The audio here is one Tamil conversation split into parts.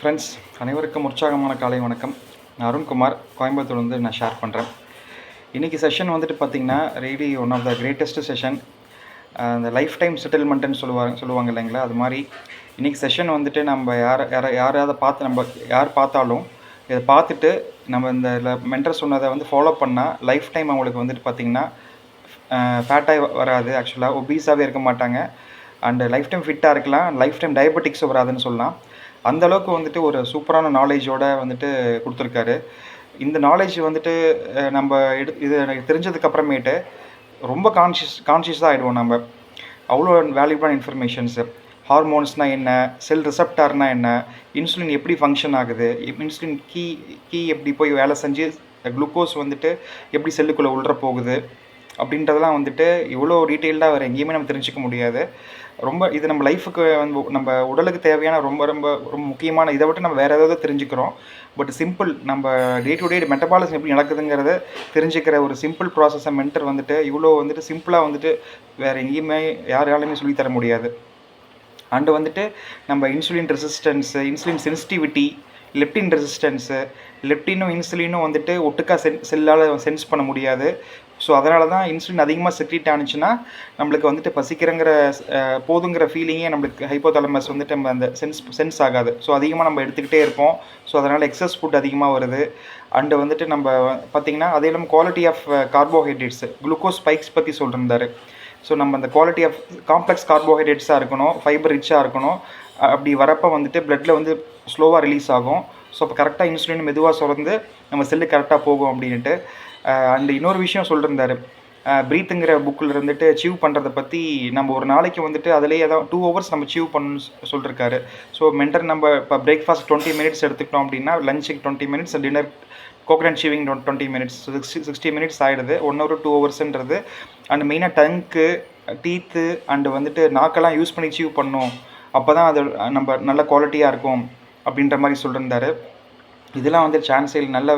ஃப்ரெண்ட்ஸ் அனைவருக்கும் உற்சாகமான காலை வணக்கம். நான் அருண்குமார், கோயம்புத்தூர்லேருந்து நான் ஷேர் பண்ணுறேன். இன்றைக்கி செஷன் வந்துட்டு பார்த்திங்கன்னா really one of the greatest session. அந்த லைஃப் டைம் செட்டில்மெண்ட்டுன்னு சொல்லுவாங்க இல்லைங்களா, அது மாதிரி இன்றைக்கி செஷன் வந்துட்டு நம்ம யாராவது யார் பார்த்தாலும் இதை பார்த்துட்டு நம்ம இந்த மென்டர் சொன்னதை வந்து ஃபாலோ பண்ணால் லைஃப் டைம் அவங்களுக்கு வந்துட்டு பார்த்திங்கன்னா ஃபேட்டாக வராது, ஆக்சுவலாக ஒபீஸாகவே இருக்க மாட்டாங்க, அண்டு லைஃப் டைம் ஃபிட்டாக இருக்கலாம், லைஃப் டைம் டயபெட்டிக்ஸ் வராதுன்னு சொல்லலாம். அந்தளவுக்கு வந்துட்டு ஒரு சூப்பரான நாலேஜோடு வந்துட்டு கொடுத்துருக்காரு. இந்த நாலேஜ் வந்துட்டு நம்ம இது எனக்கு தெரிஞ்சதுக்கப்புறமேட்டு ரொம்ப கான்ஷியஸாக ஆகிடுவோம். நம்ம அவ்வளோ வேல்யூபிளான இன்ஃபர்மேஷன்ஸு. ஹார்மோன்ஸ்னால் என்ன, செல் ரிசப்டார்னால் என்ன, இன்சுலின் எப்படி ஃபங்க்ஷன் ஆகுது, இன்சுலின் கீ எப்படி போய் வேலை செஞ்சு குளுக்கோஸ் வந்துட்டு எப்படி செல்லுக்குள்ளே உள்ள போகுது அப்படின்றதெல்லாம் வந்துட்டு இவ்வளோ டீட்டெயில்டாக வேறு எங்கேயுமே நம்ம தெரிஞ்சிக்க முடியாது. ரொம்ப இது நம்ம லைஃபுக்கு வந்து நம்ம உடலுக்கு தேவையான ரொம்ப ரொம்ப ரொம்ப முக்கியமான, இதை விட்டு நம்ம வேறு ஏதாவது தெரிஞ்சுக்கிறோம். பட் சிம்பிள் நம்ம டே டு டே மெட்டபாலிசம் எப்படி நடக்குதுங்கிறத தெரிஞ்சுக்கிற ஒரு சிம்பிள் ப்ராசஸை மென்டர் வந்துட்டு இவ்வளோ வந்துட்டு சிம்பிளாக வந்துட்டு வேறு எங்கேயுமே யாராலையுமே சொல்லித்தர முடியாது. அண்டு வந்துட்டு நம்ம insulin resistance, insulin sensitivity, leptin resistance, லெப்டினும் இன்சுலினும் வந்துட்டு ஒட்டுக்கா செல்லால் சென்ஸ் பண்ண முடியாது. ஸோ அதனால தான் இன்சுலின் அதிகமாக செக்ரீட் ஆனிச்சுன்னா நம்மளுக்கு வந்துட்டு பசிக்கிறங்கிற போதுங்கிற ஃபீலிங்கே நம்மளுக்கு ஹைப்போதாலமஸ் வந்துட்டு நம்ம அந்த சென்ஸ் ஆகாது. ஸோ அதிகமாக நம்ம எடுத்துக்கிட்டே இருப்போம். ஸோ அதனால் எக்ஸஸ் ஃபுட் அதிகமாக வருது. அண்டு வந்துட்டு நம்ம பார்த்திங்கன்னா அதே இல்லாமல் quality of carbohydrates, glucose spikes பற்றி சொல்லியிருந்தாரு. ஸோ நம்ம அந்த குவாலிட்டி ஆஃப் காம்ப்ளெக்ஸ் கார்போஹைட்ரேட்ஸாக இருக்கணும், ஃபைபர் ரிச்சாக இருக்கணும். அப்படி வரப்போ வந்துட்டு பிளட்டில் வந்து ஸ்லோவாக ரிலீஸ் ஆகும். ஸோ அப்போ கரெக்டாக இன்சுலின் மெதுவாக சுரந்து நம்ம செல்லு கரெக்டாக போகும் அப்படின்ட்டு. அண்டு இன்னொரு விஷயம் சொல்லியிருந்தாரு, ப்ரீத்துங்கிற புக்கில் இருந்துட்டு சீவ் பண்ணுறதை பற்றி நம்ம ஒரு நாளைக்கு வந்துட்டு அதிலேயே தான் 2 hours நம்ம சீவ் பண்ணணும்னு சொல்லியிருக்காரு. ஸோ மென்டர் நம்ம இப்போ பிரேக்ஃபாஸ்ட் 20 minutes எடுத்துக்கிட்டோம் அப்படின்னா லஞ்சுக்கு 20 minutes, dinner coconut ஷீவிங் 20 minutes, 60 minutes ஆகிடுது. 1 hour 2 hours. அண்ட் மெயினாக டங்க்கு, டீத்து அண்டு வந்துட்டு நாக்கெல்லாம் யூஸ் பண்ணி சீவ் பண்ணணும், அப்போ தான் அது நம்ம நல்ல குவாலிட்டியாக இருக்கும் அப்படின்ற மாதிரி சொல்லியிருந்தாரு. இதெல்லாம் வந்து சான்ஸே நல்ல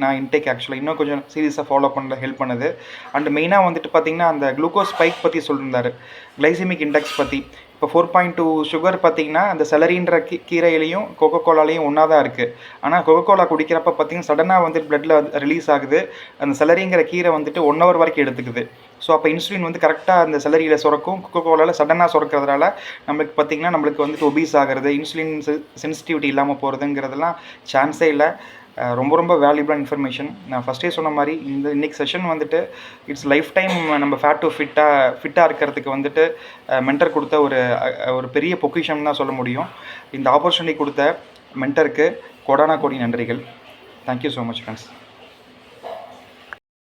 நான் இன்டேக் ஆக்சுவலாக இன்னும் கொஞ்சம் சீரியஸாக ஃபாலோ பண்ண ஹெல்ப் பண்ணுது. அண்டு மெயினாக வந்துட்டு பார்த்திங்கன்னா அந்த குளுக்கோஸ் ஸ்பைக் பற்றி சொல்லியிருந்தாரு, கிளைசிமிக் இண்டெக்ஸ் பற்றி. இப்போ 4.2 சுகர் பார்த்திங்கன்னா அந்த செலரின்ற கீரையிலையும் கோகோகோலாலையும் ஒன்றா தான் இருக்குது. ஆனால் கோகோகோலா குடிக்கிறப்ப பார்த்திங்கன்னா சடனாக வந்துட்டு பிளட்டில் ரிலீஸ் ஆகுது. அந்த செலரிங்கிற கீரை வந்துட்டு 1 hour வரைக்கும் எடுத்துக்குது. ஸோ அப்போ இன்சுலின் வந்து கரெக்டாக அந்த செலரியில் சுரக்கும், கோகோகோலாவில் சடனாக சுரக்கிறதுனால நம்மளுக்கு வந்துட்டு ஒபீஸ் ஆகிறது, இன்சுலின் சென்சிட்டிவிட்டி இல்லாமல் போகிறதுங்கிறதெல்லாம் சான்ஸே இல்லை. ரொம்ப ரொம்ப வேல்யூபிளான இன்ஃபர்மேஷன். நான் ஃபஸ்ட்டே சொன்ன மாதிரி இன்றைக்கி செஷன் வந்துட்டு இட்ஸ் லைஃப் டைம் நம்ம ஃபேட் டு ஃபிட்டாக இருக்கிறதுக்கு வந்துட்டு மென்டர் கொடுத்த ஒரு பெரிய பொக்கிஷன் தான் சொல்ல முடியும். இந்த ஆப்பர்ச்சுனிட்டி கொடுத்த மென்டருக்கு கோடானா கோடி நன்றிகள். Thank you so much friends.